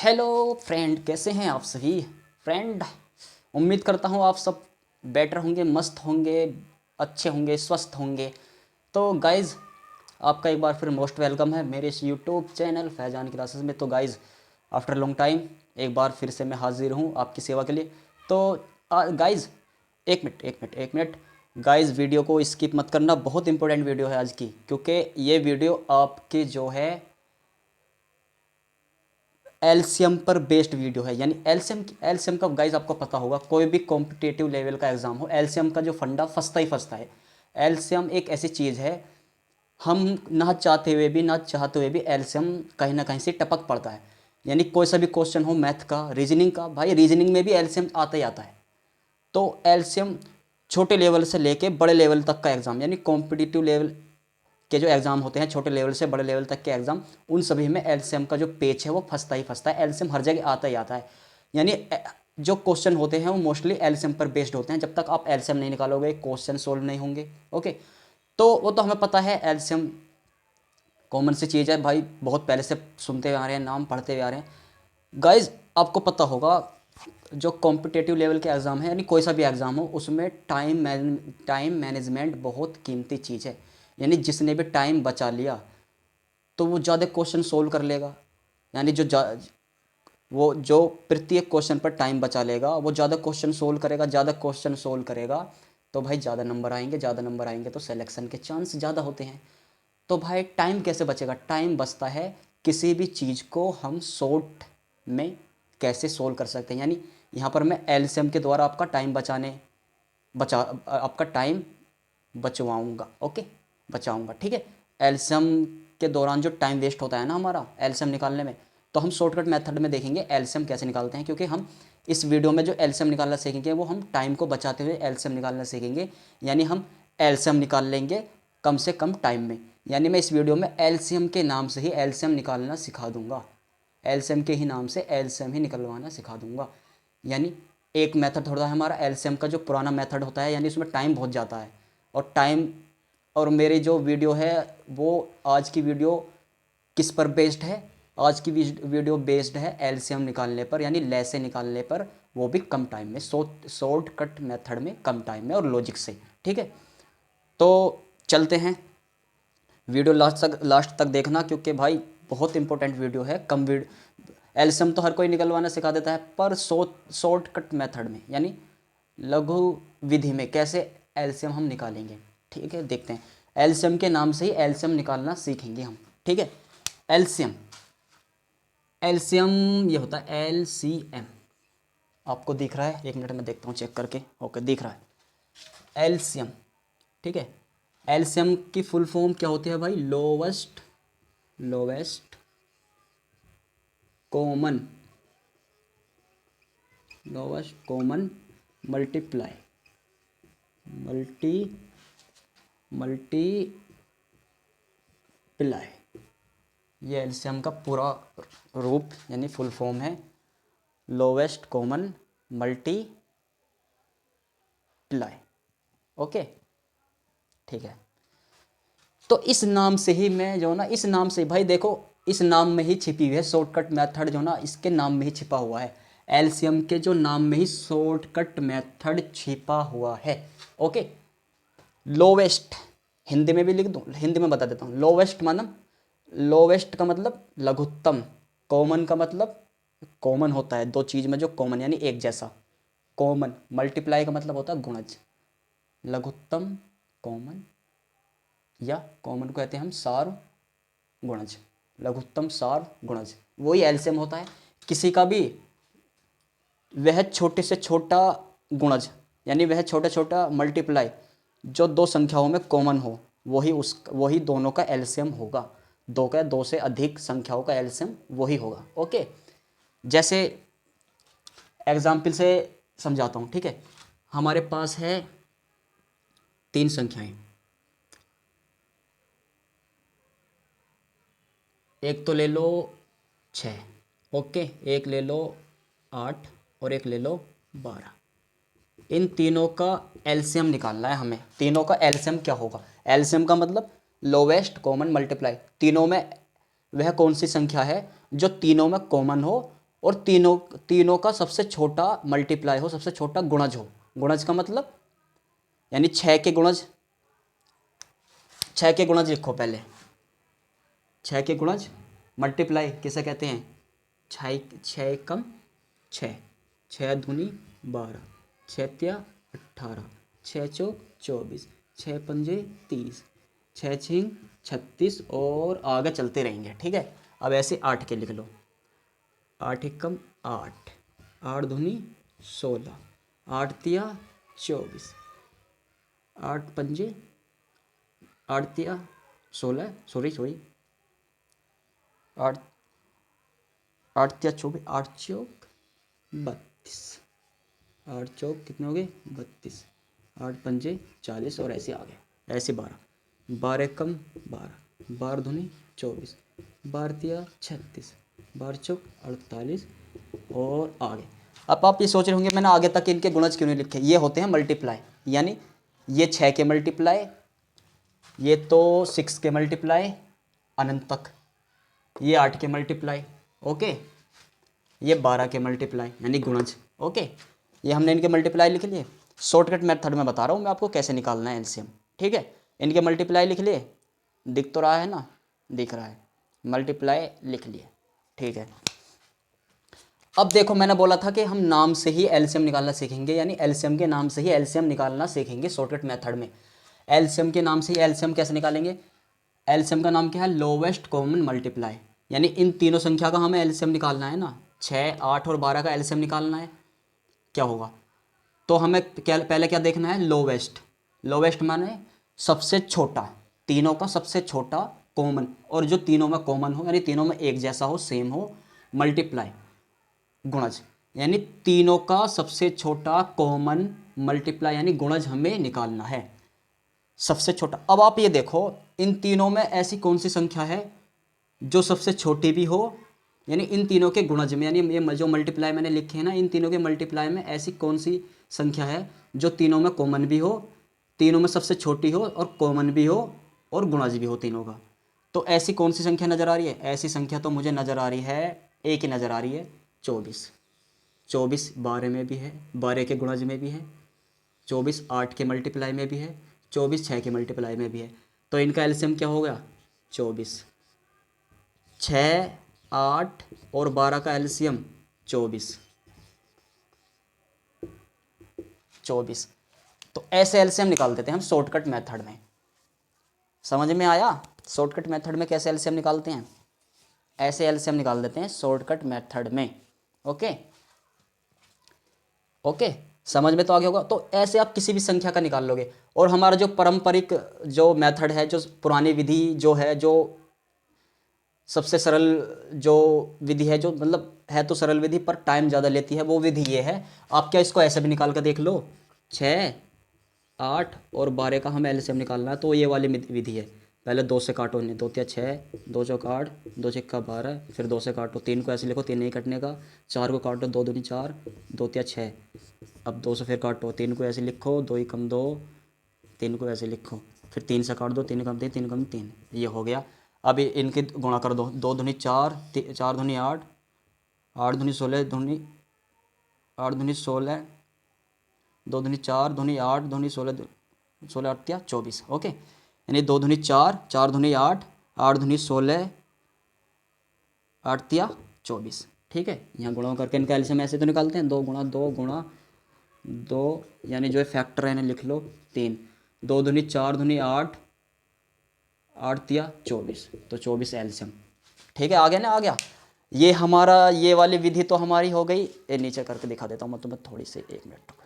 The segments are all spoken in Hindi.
हेलो फ्रेंड, कैसे हैं आप सभी फ्रेंड। उम्मीद करता हूँ आप सब बेटर होंगे, मस्त होंगे, अच्छे होंगे, स्वस्थ होंगे। तो गाइज़, आपका एक बार फिर मोस्ट वेलकम है मेरे इस यूट्यूब चैनल फैजान क्लासेस में। तो गाइज़, आफ्टर लॉन्ग टाइम एक बार फिर से मैं हाजिर हूँ आपकी सेवा के लिए। तो गाइज़, एक मिनट गाइज़, वीडियो को स्किप मत करना, बहुत इंपॉर्टेंट वीडियो है आज की, क्योंकि ये वीडियो आपके जो है एलसीएम पर बेस्ड वीडियो है। यानी एलसीएम का गाइज आपको पता होगा, कोई भी कॉम्पिटेटिव लेवल का एग्जाम हो, एलसीएम का जो फंडा फंसता ही फंसता है। एलसीएम एक ऐसी चीज़ है, हम ना चाहते हुए भी ना चाहते हुए भी एलसीएम कहीं ना कहीं से टपक पड़ता है। यानी कोई सा भी क्वेश्चन हो, मैथ का, रीजनिंग का, भाई रीजनिंग में भी एलसीएम आता ही आता है। तो एलसीएम छोटे लेवल से लेके बड़े लेवल तक का एग्ज़ाम, यानी कॉम्पिटिटिव लेवल के जो एग्ज़ाम होते हैं, छोटे लेवल से बड़े लेवल तक के एग्ज़ाम, उन सभी में एलसीएम का जो पेच है वो फंसता ही फंसता है। एलसीएम हर जगह आता ही आता है। यानी जो क्वेश्चन होते हैं वो मोस्टली एलसीएम पर बेस्ड होते हैं। जब तक आप एलसीएम नहीं निकालोगे, क्वेश्चन सोल्व नहीं होंगे। ओके, तो वो तो हमें पता है, एलसीएम कॉमन सी चीज़ है भाई, बहुत पहले से सुनते हुए आ रहे हैं, नाम पढ़ते हुए आ रहे हैं। गाइज, आपको पता होगा, जो कॉम्पिटेटिव लेवल के एग्ज़ाम है, यानी कोई सा भी एग्ज़ाम हो, उसमें टाइम मैनेजमेंट बहुत कीमती चीज़ है। यानी जिसने भी टाइम बचा लिया तो वो ज़्यादा क्वेश्चन सोल्व कर लेगा। यानी वो जो प्रत्येक क्वेश्चन पर टाइम बचा लेगा, वो ज़्यादा क्वेश्चन सोल्व करेगा, ज़्यादा क्वेश्चन सोल्व करेगा, तो भाई ज़्यादा नंबर आएंगे, ज़्यादा नंबर आएंगे तो सिलेक्शन के चांस ज़्यादा होते हैं। तो भाई टाइम कैसे बचेगा? टाइम बचता है किसी भी चीज़ को हम शॉर्ट में कैसे सोल्व कर सकते हैं। यानी यहाँ पर मैं एलसीएम के द्वारा आपका टाइम बचवाऊँगा। ओके, बचाऊँगा, ठीक है। एलसीएम के दौरान जो टाइम वेस्ट होता है ना हमारा एलसीएम निकालने में, तो हम शॉर्टकट मेथड में देखेंगे एलसीएम कैसे निकालते हैं। क्योंकि हम इस वीडियो में जो एलसीएम निकालना सीखेंगे वो हम टाइम को बचाते हुए एलसीएम निकालना सीखेंगे। यानी हम एलसीएम निकाल लेंगे कम से कम टाइम में। यानी मैं इस वीडियो में एलसीएम के नाम से ही एलसीएम निकालना सिखा दूंगा, एलसीएम के ही नाम से एलसीएम ही निकलवाना सिखा दूंगा। यानी एक मेथड होता है हमारा एलसीएम का, जो पुराना मेथड होता है, यानी उसमें टाइम बहुत जाता है। और मेरी जो वीडियो है, वो आज की वीडियो किस पर बेस्ड है? आज की वीडियो बेस्ड है एलसीएम निकालने पर, यानी लैसे निकालने पर, वो भी कम टाइम में, शॉर्टकट मेथड में, कम टाइम में और लॉजिक से। ठीक है, तो चलते हैं, वीडियो लास्ट तक देखना, क्योंकि भाई बहुत इंपॉर्टेंट वीडियो है। एलसीएम तो हर कोई निकलवाना सिखा देता है, पर शॉर्टकट मेथड में, यानी लघु विधि में कैसे एलसीएम हम निकालेंगे। ठीक है, देखते हैं। एलसीएम के नाम से ही एलसीएम निकालना सीखेंगे हम। ठीक है, एलसीएम एलसीएम ये होता है एलसीएम। आपको दिख रहा है? एक मिनट में देखता हूँ चेक करके। ओके, दिख रहा है एलसीएम। ठीक है, एलसीएम की फुल फॉर्म क्या होती है भाई? Lowest common lowest common multiply multi multiply ये एलसीएम का पूरा रूप, यानी फुल फॉर्म है लोवेस्ट कॉमन मल्टीप्लाई। ओके, ठीक है। तो इस नाम से ही मैं जो ना, इस नाम से भाई देखो, इस नाम में ही छिपी हुई है शॉर्टकट मेथड, जो ना इसके नाम में ही छिपा हुआ है। एलसीएम के जो नाम में ही शॉर्टकट मेथड छिपा हुआ है। ओके, लोवेस्ट हिंदी में भी लिख दूं, हिंदी में बता देता हूँ। लोवेस्ट का मतलब लघुत्तम, कॉमन का मतलब कॉमन होता है दो चीज में जो कॉमन, यानी एक जैसा, कॉमन। मल्टीप्लाई का मतलब होता है गुणज। लघुत्तम कॉमन, या कॉमन को कहते हैं हम सार गुणज, लघुत्तम सार गुणज, वही एलसीएम होता है किसी का भी। वह छोटे से छोटा गुणज, यानी वह छोटा छोटा मल्टीप्लाई जो दो संख्याओं में कॉमन हो, वही दोनों का एलसीएम होगा। दो से अधिक संख्याओं का एलसीएम वही होगा। ओके, जैसे एग्जाम्पल से समझाता हूँ। ठीक है, हमारे पास है तीन संख्याएं, एक तो ले लो 6, ओके, एक ले लो 8 और एक ले लो 12। इन तीनों का एलसीएम निकालना है हमें। तीनों का एलसीएम क्या होगा? एलसीएम का मतलब लोवेस्ट कॉमन मल्टीप्लाई। तीनों में वह कौन सी संख्या है जो तीनों में कॉमन हो और तीनों तीनों का सबसे छोटा मल्टीप्लाई हो, सबसे छोटा गुणज हो। गुणज का मतलब यानी 6 के गुणज, 6 के गुणज लिखो पहले। 6 के गुणज मल्टीप्लाई किसे कहते हैं? 6 एकम 6, 6 दूनी 12, 6 तिया 18, 6 चौक 24, 6 पंजे 30, 6 छींग 36 और आगे चलते रहेंगे। ठीक है, अब ऐसे 8 के लिख लो। 8 एकम 8, 8 दूनी 16, 8 तिया 24, 8 पंजे 8 तिया 16, सॉरी 8 8 तिया 24, 8 चौक 32, 8 चौक कितने हो गए? 32, 8 पंजे 40 और ऐसे आ गए। ऐसे 12, 12 कम 12, 12 धुनी 24, 12 तिया 36, 12 चौक 48 और आगे। अब आप ये सोच रहे होंगे मैंने आगे तक इनके गुणज क्यों नहीं लिखे? ये होते हैं मल्टीप्लाई, यानी ये 6 के मल्टीप्लाई, ये तो 6 के मल्टीप्लाई अनंत तक, ये 8 के मल्टीप्लाई, ओके, ये 12 के मल्टीप्लाई यानी गुणज, ओके। ये हमने इनके मल्टीप्लाई लिख लिए। शॉर्टकट मेथड में बता रहा हूँ मैं आपको कैसे निकालना है एलसीएम। ठीक है, इनके मल्टीप्लाई लिख लिए, दिख तो रहा है ना? दिख रहा है, मल्टीप्लाई लिख लिए। ठीक है, अब देखो मैंने बोला था कि हम नाम से ही एलसीएम निकालना सीखेंगे, यानी एलसीएम के नाम से ही एलसीएम निकालना सीखेंगे शॉर्टकट मेथड में। एलसीएम के नाम से ही एलसीएम कैसे निकालेंगे? एलसीएम का नाम क्या है? लोवेस्ट कॉमन मल्टीप्लाई, यानी इन तीनों संख्या का हमें एलसीएम निकालना है ना, 6, 8 और 12 का एलसीएम निकालना है। क्या होगा? तो हमें पहले क्या देखना है? लोवेस्ट। लोवेस्ट माने सबसे छोटा, तीनों का सबसे छोटा कॉमन, और जो तीनों में कॉमन हो यानी तीनों में एक जैसा हो, सेम हो, मल्टीप्लाई गुणज, यानी तीनों का सबसे छोटा कॉमन मल्टीप्लाई यानी गुणज हमें निकालना है, सबसे छोटा। अब आप ये देखो इन तीनों में ऐसी कौन सी संख्या है जो सबसे छोटी भी हो, यानी इन तीनों के गुणज में, यानी ये जो मल्टीप्लाई मैंने लिखे हैं ना, इन तीनों के मल्टीप्लाई में ऐसी कौन सी संख्या है जो तीनों में कॉमन भी हो, तीनों में सबसे छोटी हो और कॉमन भी हो और गुणज भी हो तीनों का? तो ऐसी कौन सी संख्या नज़र आ रही है? ऐसी संख्या तो मुझे नज़र आ रही है, एक ही नज़र आ रही है, 24। 24 12 में भी है, 12 के गुणज में भी है, 24 8 के मल्टीप्लाई में भी है, 24 6 के मल्टीप्लाई में भी है। तो इनका एलसीएम क्या हो गया? 24। 6, 8 और 12 का एलसीएम 24। 24। तो ऐसे एलसीएम निकाल देते हैं हम शॉर्टकट मेथड में। समझ में आया? शॉर्टकट मेथड में कैसे एलसीएम निकालते हैं? ऐसे एलसीएम निकाल देते हैं शॉर्टकट मेथड में। ओके ओके, समझ में तो आ गया होगा। तो ऐसे आप किसी भी संख्या का निकाल लोगे। और हमारा जो पारंपरिक जो मेथड है, जो पुरानी विधि जो है, जो सबसे सरल जो विधि है, जो मतलब है तो सरल विधि पर टाइम ज़्यादा लेती है, वो विधि ये है। आप क्या इसको ऐसे भी निकाल कर देख लो, 6, 8 और 12 का हमें एलसीएम निकालना है, तो ये वाली विधि है। पहले 2 से काटो, नहीं 2 तिया 6, 2 चौक 8, 2 छक्का 12, फिर 2 से काटो, 3 को ऐसे लिखो, 3 नहीं कटने का, 4 को काटो, 2 दूनी 4, 2 तिया 6, अब 2 से फिर काटो, 3 को ऐसे लिखो, 2 ही कम 2, 3 को ऐसे लिखो, फिर 3 से काट दो, 3 कम 3, 3 कम 3, ये हो गया। अब इनके गुणा कर दो, 2 दूनी 4, 4 दूनी 8, 8 दूनी 16, 8 दूनी 16, 2 दूनी 4, दूनी 8, दूनी 16, 16 8 या 24, ओके। यानी 2 दूनी 4, 4 दूनी 8, 8 दूनी 16, 8 तिया 24। ठीक है, यहाँ गुणा करके इनका एलसीएम ऐसे तो निकालते हैं, 2 गुणा 2 गुणा 2, यानी जो है फैक्टर है इन्हें लिख लो 3, 2 दूनी 4 दूनी 8, 8 तिया 24, तो 24 एलसीएम। ठीक है, आ गया ना? आ गया। ये हमारा ये वाली विधि तो हमारी हो गई। ये नीचे करके दिखा देता हूँ मैं तुम्हें, थोड़ी सी 1 मिनट रुको,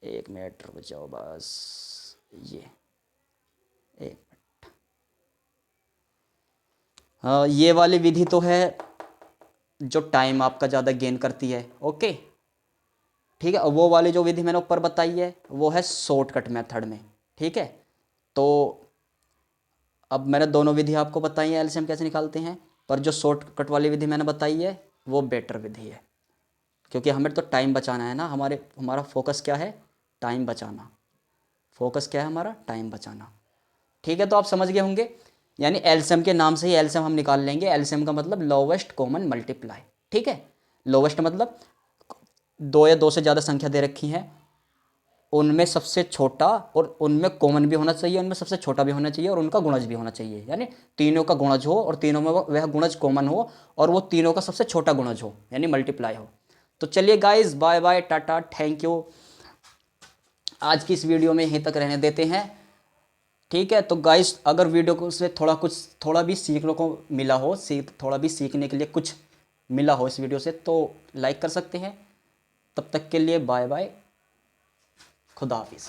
1 मिनट रुक जाओ बस। ये 1 मिनट। हाँ, ये वाली विधि तो है जो टाइम आपका ज़्यादा गेन करती है, ओके। ठीक है, वो वाली जो विधि मैंने ऊपर बताई है वो है शॉर्टकट मेथड में। ठीक है, तो अब मैंने दोनों विधि आपको बताई है एलसीएम कैसे निकालते हैं, पर जो शॉर्टकट वाली विधि मैंने बताई है वो बेटर विधि है, क्योंकि हमें तो टाइम बचाना है ना। हमारा फोकस क्या है? टाइम बचाना। फोकस क्या है हमारा? टाइम बचाना। ठीक है, तो आप समझ गए होंगे। यानी एलसीएम के नाम से ही एलसीएम हम निकाल लेंगे। एलसीएम का मतलब लोवेस्ट कॉमन मल्टीप्लाई। ठीक है, लोवेस्ट मतलब दो या दो से ज़्यादा संख्या दे रखी हैं, उनमें सबसे छोटा और उनमें कॉमन भी होना चाहिए, उनमें सबसे छोटा भी होना चाहिए और उनका गुणज भी होना चाहिए। यानी तीनों का गुणज हो और तीनों में वह गुणज कॉमन हो और वो तीनों का सबसे छोटा गुणज हो, यानी मल्टीप्लाई हो। तो चलिए guys, bye bye, tata, thank you. आज की इस वीडियो में यहीं तक रहने देते हैं, ठीक है। तो गाइस, अगर वीडियो को से थोड़ा भी सीखने को मिला हो, थोड़ा भी सीखने के लिए कुछ मिला हो इस वीडियो से, तो लाइक कर सकते हैं। तब तक के लिए बाय बाय, खुदा हाफिज़।